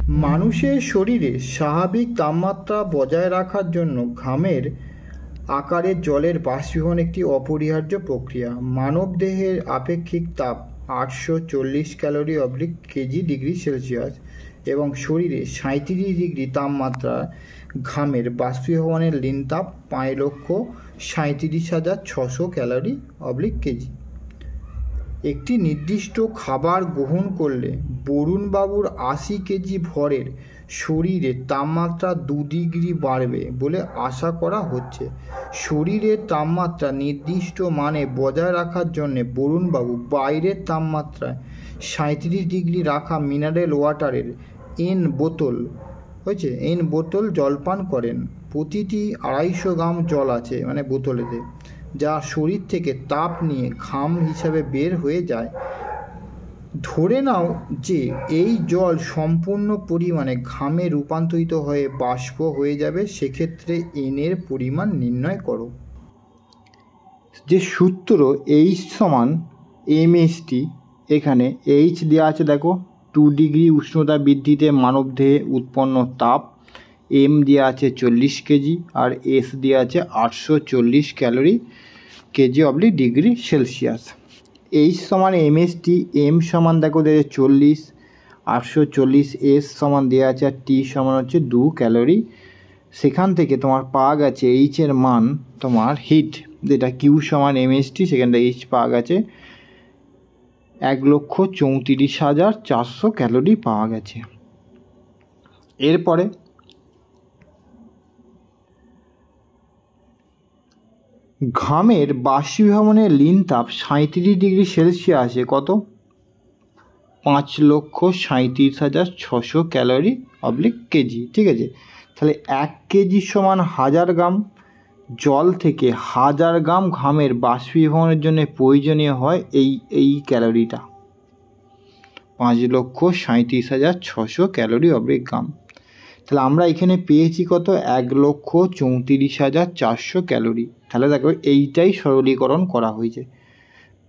মানুষের শরীরে স্বাভাবিক তাপমাত্রা বজায় রাখার জন্য ঘামের আকারে জলের বাষ্পীভবন একটি অপরিহার্য প্রক্রিয়া। মানবদেহের আপেক্ষিক তাপ 840 ক্যালোরি কেজি ডিগ্রি সেলসিয়াস এবং শরীরে 37 ডিগ্রি তাপমাত্রা ঘামের বাষ্পীভবনের লীন তাপ 5,37,600 ক্যালোরি কেজি। একটি নির্দিষ্ট খাবার গ্রহণ করলে বরুণবাবুর 80 কেজি ভরের শরীরের তাপমাত্রা 2 ডিগ্রি বাড়বে বলে আশা করা হচ্ছে। শরীরের তাপমাত্রা নির্দিষ্ট মানে বজায় রাখার জন্যে বরুণবাবু বাইরের তাপমাত্রায় 37 ডিগ্রি রাখা মিনারেল ওয়াটারের এন বোতল জলপান করেন। প্রতিটি 250 গ্রাম জল আছে মানে বোতলেতে, যা শরীর থেকে তাপ নিয়ে ঘাম হিসাবে বের হয়ে যায়। ধরে নাও যে এই জল সম্পূর্ণ পরিমাণে ঘামে রূপান্তরিত হয়ে বাষ্প হয়ে যাবে, সেক্ষেত্রে এনের পরিমাণ নির্ণয় করো। যে সূত্র H সমান mst, এখানে H দেওয়া আছে দেখো 2 ডিগ্রি উষ্ণতা বৃদ্ধিতে মানবদেহে উৎপন্ন তাপ, m দেওয়া আছে 40 কেজি আর s দেওয়া আছে 840 calorie KG degree Celsius. H সমান mst, m সমান দেখো দেওয়া আছে 40, 840, s সমান দেওয়া আছে আর t সমান হচ্ছে 2 ক্যালোরি। সেখান থেকে তোমার পাওয়া গেছে H এর মান, তোমার হিট যেটা Q সমান mst, সেখানটা H পাওয়া গেছে 1,34,400 ক্যালোরি পাওয়া গেছে। এরপরে ঘামের বাষ্পীভবনের লীন তাপ 37 ডিগ্রি সেলসিয়াসে কত? 5,37,600 ক্যালোরি কেজি। ঠিক আছে, তাহলে 1 কেজি সমান 1000 গ্রাম জল থেকে 1000 গ্রাম ঘামের বাষ্পীভবনের জন্য প্রয়োজনীয় হয় এই ক্যালোরিটা, 5,37,600 ক্যালোরি গ্রাম। তাহলে আমরা এখানে পেয়েছি কত? 1,34,400 ক্যালোরি। তাহলে দেখো এইটাই সরলীকরণ করা হয়েছে।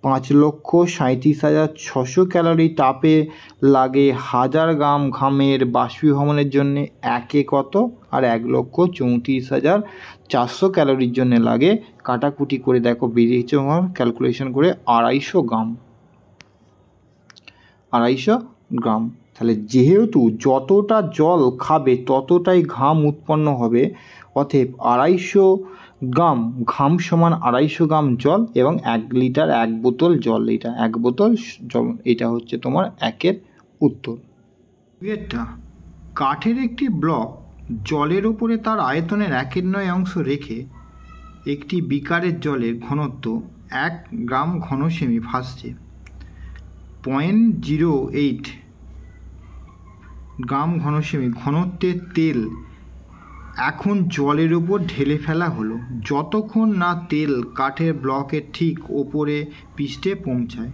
5,37,600 ক্যালোরি তাপে লাগে 1000 গ্রাম ঘামের বাষ্পীভবনের জন্যে একে কত, আর 1,34,400 ক্যালোরির জন্য লাগে, কাটাকুটি করে দেখো বেরিয়েছে আমার ক্যালকুলেশন করে 250 গ্রাম। 250 গ্রাম। তাহলে যেহেতু যতটা জল খাবে ততটাই ঘাম উৎপন্ন হবে, অতএব 250 গ্রাম ঘাম সমান 250 গ্রাম জল এবং 1 লিটার 1 বোতল জল, এটা 1 বোতল জল। এটা হচ্ছে তোমার একের উত্তর। এটা কাঠের একটি ব্লক জলের উপরে তার আয়তনের 1/9 রেখে একটি বিকারের জলের ঘনত্ব 1 গ্রাম ঘনসেমি ভাসছে। 0.08 গ্রাম ঘনসেমি ঘনত্বের তেল এখন জলের উপর ঢেলে ফেলা হলো। যতক্ষণ না তেল কাঠের ব্লকের ঠিক ওপরে পৃষ্ঠে পৌঁছায়,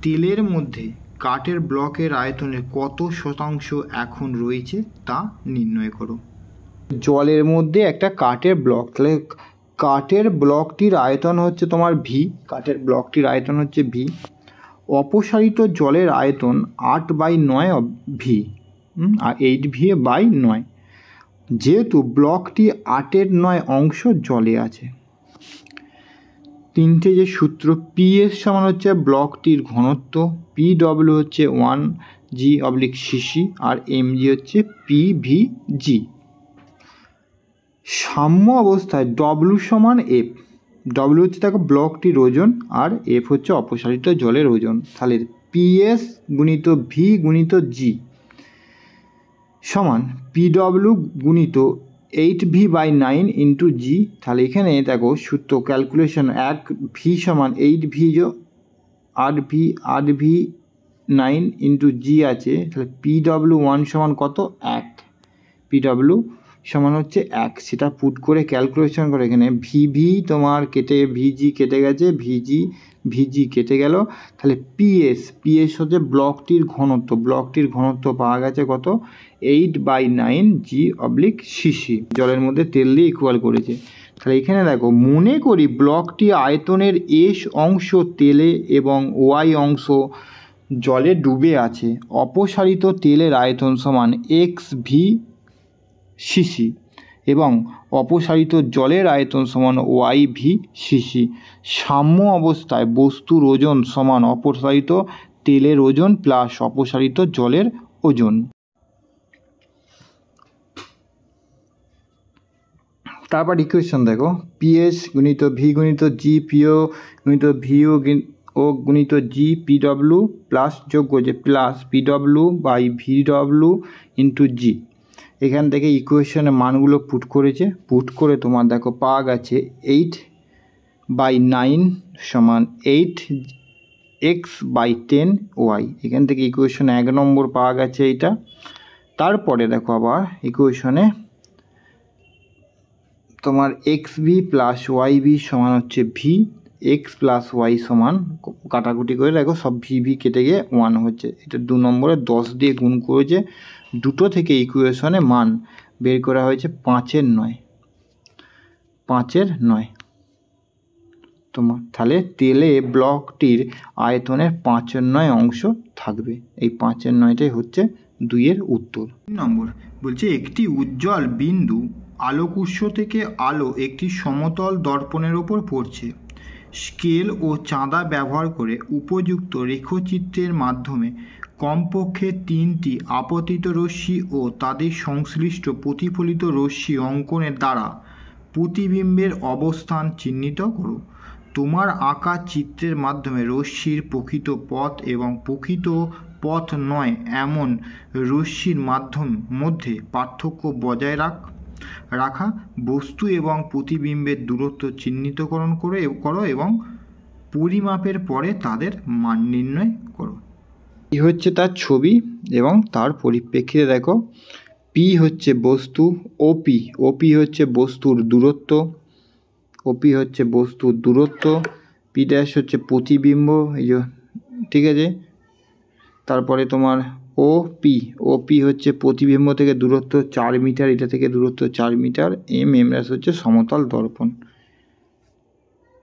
তেলের মধ্যে কাঠের ব্লকের আয়তনের কত শতাংশ এখন রয়েছে তা নির্ণয় করো। জলের মধ্যে একটা কাঠের ব্লক, তাহলে কাঠের ব্লকটির আয়তন হচ্ছে তোমার ভি, কাঠের ব্লকটির আয়তন হচ্ছে ভি। অপসারিত জলের আয়তন 8/9 ভি, আর 8V/9। যেহেতু ব্লকটি 8/9 অংশ জলে আছে, তিনটে যে সূত্র, PS সমান হচ্ছে ব্লকটির ঘনত্ব, PW হচ্ছে 1g/cc আর mg হচ্ছে PVg। সাম্য অবস্থায় W সমান F, W হচ্ছে দেখো ব্লকটির ওজন আর F হচ্ছে অপসারিত জলের ওজন। তাহলে PS গুণিত V গুণিত G সমান PW গুণিত 8V/9 ইন্টু G। তাহলে এখানে দেখো সূত্র ক্যালকুলেশন 1V সমান 8V 8V/9 ইন্টু G আছে। তাহলে PW1 সমান কত? 1। PW সমান হচ্ছে 1, সেটা পুট করে ক্যালকুলেশন করে এখানে VV তোমার কেটে VG কেটে গেছে, VG কেটে গেল। তাহলে PS হচ্ছে ব্লকটির ঘনত্ব পাওয়া গেছে কত? 8/9g/cc। জলের মধ্যে তেল দিয়ে ইকুয়াল করেছে। তাহলে এখানে দেখো মনে করি ব্লকটি আয়তনের S অংশ তেলে এবং Y অংশ জলে ডুবে আছে। অপসারিত তেলের আয়তন সমান XV সিসি এবং অপসারিত জলের আয়তন সমান YV সিসি। সাম্য অবস্থায় বস্তুর ওজন সমান অপসারিত তেলের ওজন প্লাস অপসারিত জলের ওজন। তারপর ইকুয়েশন দেখো, PS গুণিত V গুণিত G PO গুণিত VO ও গুণিত G PW প্লাস যোগ করছে plus PW by VW into G। এখান থেকে ইকুয়েশনের মানগুলো পুট করেছে, পুট করে তোমার দেখো পাওয়া গেছে 8/9 সমান 8x/10y। এখান থেকে ইকুয়েশনে 1 নম্বর পাওয়া গেছে এইটা। তারপরে দেখো আবার ইকুয়েশনে তোমার XV প্লাস YV সমান হচ্ছে V, x প্লাস y সমান কাটাকুটি করে দেখো সব VV কেটে গিয়ে 1 হচ্ছে। এটা 2 নম্বরে 10 দিয়ে গুণ করেছে। দুটো থেকে ইকুয়েশনে মান বের করা হয়েছে 5-এর 9, 5-এর 9 তোমার। তাহলে তেলে ব্লকটির আয়তনের 5-এর 9 অংশ থাকবে। এই 5-এর 9টাই হচ্ছে 2-এর উত্তর। 3 নম্বর বলছে একটি উজ্জ্বল বিন্দু আলোক উৎস থেকে আলো একটি সমতল দর্পণের ওপর পড়ছে। স্কেল ও চাঁদা ব্যবহার করে উপযুক্ত রেখচিত্রের মাধ্যমে কমপক্ষে 3টি আপতিত রশ্মি ও তাদের সংশ্লিষ্ট প্রতিফলিত রশ্মি অঙ্কনের দ্বারা প্রতিবিম্বের অবস্থান চিহ্নিত করো। তোমার আঁকা চিত্রের মাধ্যমে রশ্মির প্রকৃত পথ এবং প্রকৃত পথ নয় এমন রশ্মির মধ্যে পার্থক্য বজায় রাখা, বস্তু এবং প্রতিবিম্বের দূরত্ব চিহ্নিতকরণ করো এবং পরিমাপের পরে তাদের মান নির্ণয় করো। এই হচ্ছে তার ছবি এবং তার পরিপ্রেক্ষিতে দেখো P হচ্ছে বস্তু, OP হচ্ছে বস্তুর দূরত্ব, P ড্যাশ হচ্ছে প্রতিবিম্ব, এই যে ঠিক আছে। তারপরে তোমার OP হচ্ছে প্রতিবিম্ব থেকে দূরত্ব 4 মিটার, এটা থেকে দূরত্ব 4 মিটার। M ড্যাশ হচ্ছে সমতল দর্পণ।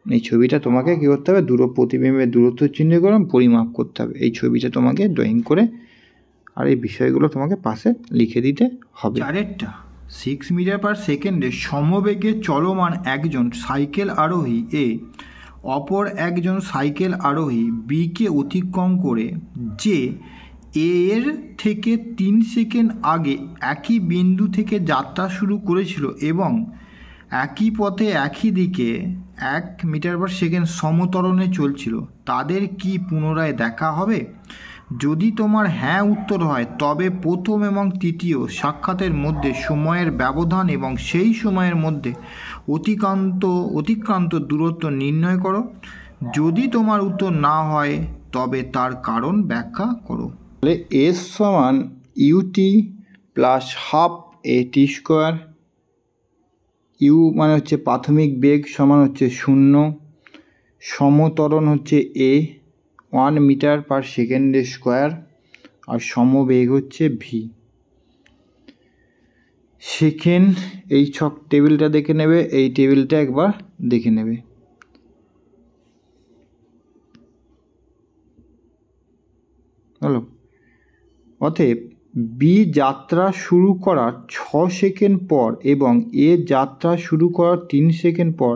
এই ছবিটা তোমাকে কী করতে হবে, প্রতিবিম্বের দূরত্ব চিহ্নিত করে পরিমাপ করতে হবে। এই ছবিটা তোমাকে ড্রয়িং করে আর এই বিষয়গুলো তোমাকে পাশে লিখে দিতে হবে। 4টা 6 মিটার পার সেকেন্ডে সমবেগে চলমান একজন সাইকেল আরোহী এ অপর একজন সাইকেল আরোহী বিকে অতিক্রম করে যে এর থেকে 3 সেকেন্ড আগে একই বিন্দু থেকে যাত্রা শুরু করেছিল এবং একই পথে একই দিকে 1 মিটার পার সেকেন্ড সমত্বরণে চলছিল, তাদের কি পুনরায় দেখা হবে? যদি তোমার হ্যাঁ উত্তর হয় তবে প্রথম এবং তৃতীয় সাক্ষাতের মধ্যে সময়ের ব্যবধান এবং সেই সময়ের মধ্যে অতিক্রান্ত দূরত্ব নির্ণয় করো। যদি তোমার উত্তর না হয় তবে তার কারণ ব্যাখ্যা করো। তাহলে S সমান UT plus half AT square. U মানে হচ্ছে প্রাথমিক বেগ সমান হচ্ছে 0, সমত্বরণ হচ্ছে A 1 মিটার পার সেকেন্ডে স্কোয়ার আর সমবেগ হচ্ছে V। সেকেন্ড এই ছক টেবিলটা দেখে নেবে, এই টেবিলটা একবার দেখে নেবে। হলো, অতএব বি যাত্রা শুরু করার 6 সেকেন্ড পর এবং এ যাত্রা শুরু করার 3 সেকেন্ড পর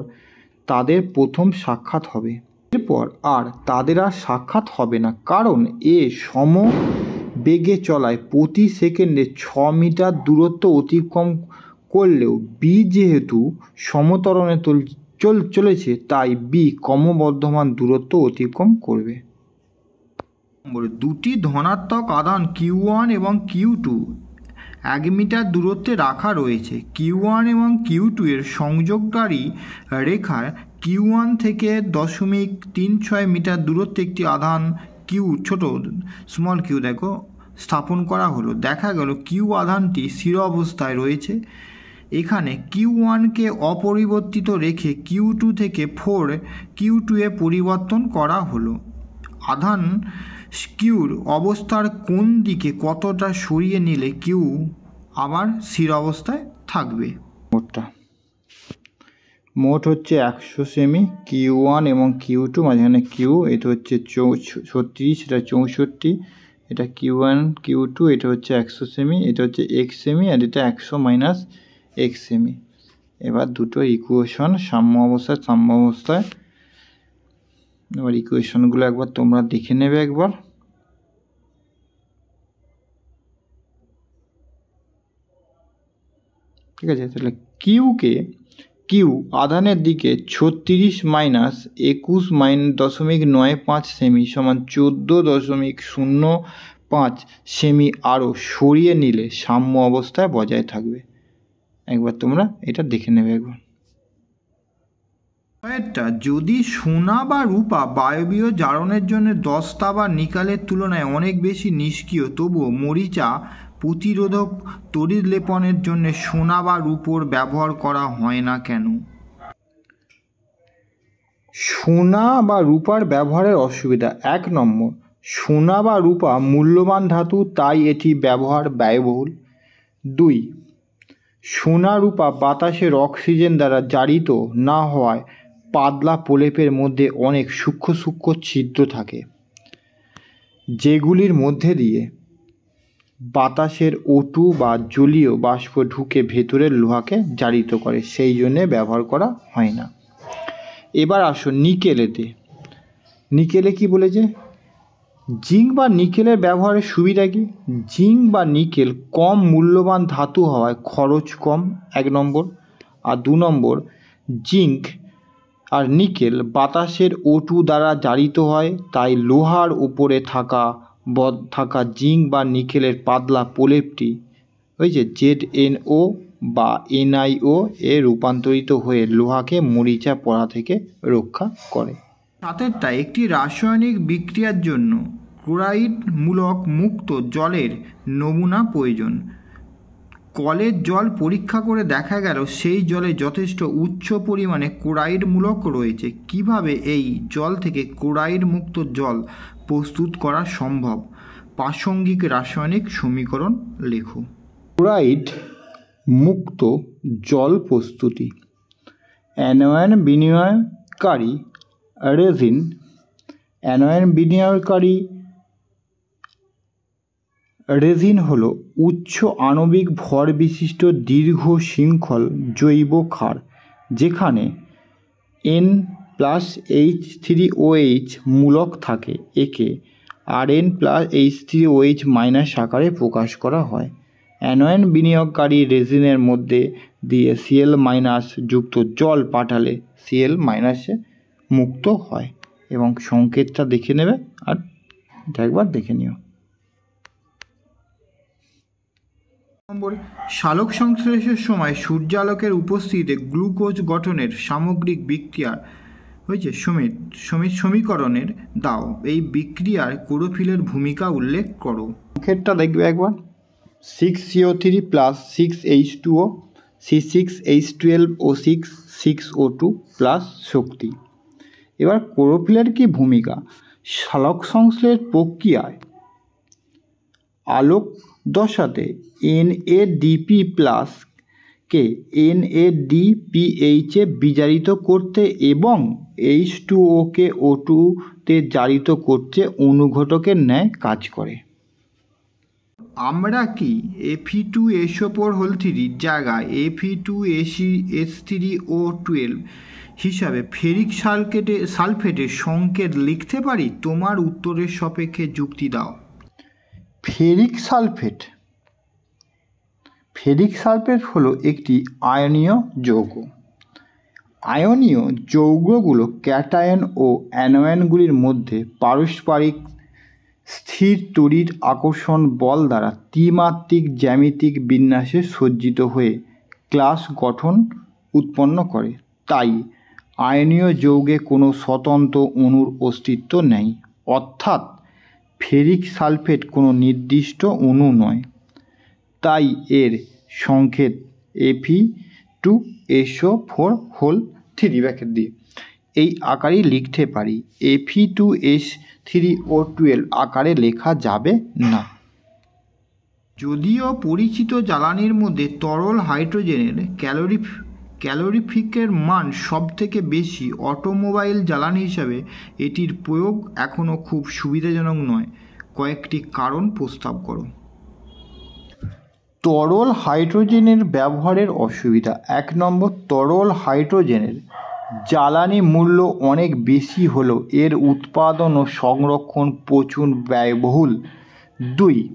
তাদের প্রথম সাক্ষাৎ হবে। এরপর আর তাদের আর সাক্ষাৎ হবে না, কারণ এ সম বেগে চলায় প্রতি সেকেন্ডে 6 মিটার দূরত্ব অতিক্রম করলেও বি যেহেতু সমত্বরণে চলেছে তাই বি ক্রমবর্ধমান দূরত্ব অতিক্রম করবে। দুটি ধনাত্মক আধান Q1 এবং Q2 1 মিটার দূরত্বে রাখা রয়েছে। Q1 এবং Q2 এর সংযোগকারী রেখার Q1 থেকে 0.36 মিটার দূরত্বে একটি আধান Q স্মল q দেখো স্থাপন করা হলো। দেখা গেল Q আধানটি স্থির অবস্থায় রয়েছে। এখানে Q1কে অপরিবর্তিত রেখে Q2 থেকে 4 Q2 এ পরিবর্তন করা হলো। আধান কিউর অবস্থার কোন দিকে কতটা সরিয়ে নিলে কিউ আবার স্থির অবস্থায় থাকবে। মোট হচ্ছে 100 সেমি, Q1 এবং Q2 মাঝখানে Q, এটা হচ্ছে 36, এটা 64, এটা Q1 Q2, এটা হচ্ছে 100 সেমি, এটা হচ্ছে x সেমি, আর এটা 100 মাইনাস x সেমি। এবার দুটো ইকুয়েশন সাম্য অবস্থায় এবার ইকুয়েশনগুলো একবার তোমরা দেখে নেবে একবার। ঠিক আছে, তাহলে কিউ আধানের দিকে 36 মাইনাস 21.95 সেমি সমান 14.05 সেমি আরও সরিয়ে নিলে সাম্য অবস্থায় বজায় থাকবে। একবার তোমরা এটা দেখে নেবে একবার। যদি সোনা বা রূপা বায়বীয় জারণের জন্য দস্তা বা নিকেলের তুলনায় অনেক বেশি নিষ্ক্রিয়, তবুও মরিচা প্রতিরোধক তড়িৎ লেপনের জন্য সোনা বা রূপোর ব্যবহার করা হয় না কেন? সোনা বা রূপার ব্যবহারের অসুবিধা। 1 নম্বর, সোনা বা রূপা মূল্যবান ধাতু, তাই এটি ব্যবহার ব্যয়বহুল। 2, সোনা রূপা বাতাসের অক্সিজেন দ্বারা জারিত না হওয়ায় পাতলা প্রলেপের মধ্যে অনেক সূক্ষ্ম ছিদ্র থাকে, যেগুলির মধ্যে দিয়ে বাতাসের O2 বা জলীয় বাষ্প ঢুকে ভেতরের লোহাকে জারিত করে, সেই জন্যে ব্যবহার করা হয় না। এবার আসো নিকেলেতে। নিকেলে কি বলেছে? জিঙ্ক বা নিকেলের ব্যবহারের সুবিধা কি? জিঙ্ক বা নিকেল কম মূল্যবান ধাতু হওয়ায় খরচ কম, 1 নম্বর। আর 2 নম্বর, জিঙ্ক আর নিকেল বাতাসের O2 দ্বারা জারিত হয়, তাই লোহার উপরে থাকা জিঙ্ক বা নিকেলের পাতলা প্রলেপটি হয়েছে ZnO বা NiO এ রূপান্তরিত হয়ে লোহাকে মরিচা পড়া থেকে রক্ষা করে। 7টা, একটি রাসায়নিক বিক্রিয়ার জন্য ক্লোরাইড মূলক মুক্ত জলের নমুনা প্রয়োজন। কলের জল পরীক্ষা করে দেখা গেল সেই জলে যথেষ্ট উচ্চ পরিমাণে ক্লোরাইড মূলক রয়েছে। কিভাবে এই জল থেকে ক্লোরাইড মুক্ত জল প্রস্তুত করা সম্ভব? প্রাসঙ্গিক রাসায়নিক সমীকরণ লেখো। ক্লোরাইড মুক্ত জল প্রস্তুতি। অ্যানোয়ন বিনিময়কারী রেজিন। অ্যানোয়ন বিনিময়কারী রেজিন হল উচ্চ আণবিক ভর বিশিষ্ট দীর্ঘ শৃঙ্খল জৈব ক্ষার, যেখানে N+H3OH মূলক থাকে। একে Rn+H3OH- আকারে প্রকাশ করা হয়। অ্যানোয়ন বিনিময়কারী রেজিনের মধ্যে দিয়ে Cl- যুক্ত জল পাঠালে Cl- মুক্ত হয়, এবং সংকেতটা দেখে নেবে আর এটা একবার দেখে নিও। সালোক সংশ্লেষের সময় সূর্যালোকের উপস্থিতিতে গ্লুকোজ গঠনের সামগ্রিক বিক্রিয়ার হয়েছে সমীকরণের দাও। এই বিক্রিয়ার ক্লোরোফিলের ভূমিকা উল্লেখ করো। সংকেতটা দেখবে একবার। 6CO3 + 6H2O, C6H12O6, 6O2 plus শক্তি। এবার ক্লোরোফিলের কি ভূমিকা? সালোক সংশ্লেষ প্রক্রিয়ায় আলোক দশাতে NADP+ কে NADPH বিজারিত করতে এবং H2O কে O2-তে জারিত করতে অনুঘটকের ন্যায় কাজ করে। আমরা কি Fe2SO4 জায়গায় Fe2S3O12 হিসাবে ফেরিক সালফেটের সংকেত লিখতে পারি? তোমার উত্তরের সাপেক্ষে যুক্তি দাও। ফেরিক সালফেট হলো একটি আয়নীয় যৌগ। আয়নীয় যৌগগুলো ক্যাটায়ন ও অ্যানোয়নগুলির মধ্যে পারস্পরিক স্থির তড়িৎ আকর্ষণ বল দ্বারা ত্রিমাত্রিক জ্যামিতিক বিন্যাসে সজ্জিত হয়ে ক্লাস গঠন উৎপন্ন করে। তাই আয়নীয় যৌগে কোনো স্বতন্ত্র অণুর অস্তিত্ব নেই, অর্থাৎ ফেরিক সালফেট কোনো নির্দিষ্ট অণু নয়। তাই এর সংকেত Fe2SO4 এই আকারেই লিখতে পারি। Fe2S3O12 আকারে লেখা যাবে না। যদিও পরিচিত জ্বালানির মধ্যে তরল হাইড্রোজেনের ক্যালোরিফিকের মান সবথেকে বেশি অটোমোবাইল জ্বালানি হিসাবে এটির প্রয়োগ এখনও খুব সুবিধাজনক নয়। কয়েকটি কারণ প্রস্তাব করো। তরল হাইড্রোজেনের ব্যবহারের অসুবিধা। 1 নম্বর, তরল হাইড্রোজেনের জ্বালানি মূল্য অনেক বেশি হলেও এর উৎপাদন ও সংরক্ষণ প্রচুর ব্যয়বহুল। 2,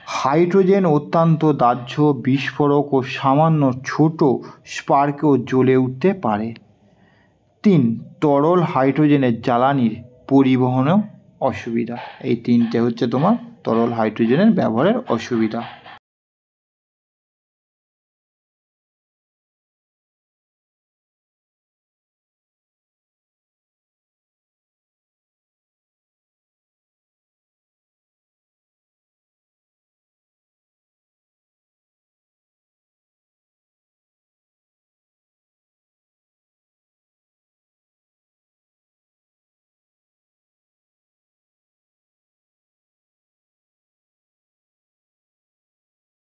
হাইড্রোজেন অত্যন্ত দাহ্য, বিস্ফোরক ও সামান্য ছোট স্পার্কেও জ্বলে উঠতে পারে। 3, তরল হাইড্রোজেনের জ্বালানির পরিবহনেও অসুবিধা। এই 3টে হচ্ছে তোমার তরল হাইড্রোজেনের ব্যবহারের অসুবিধা।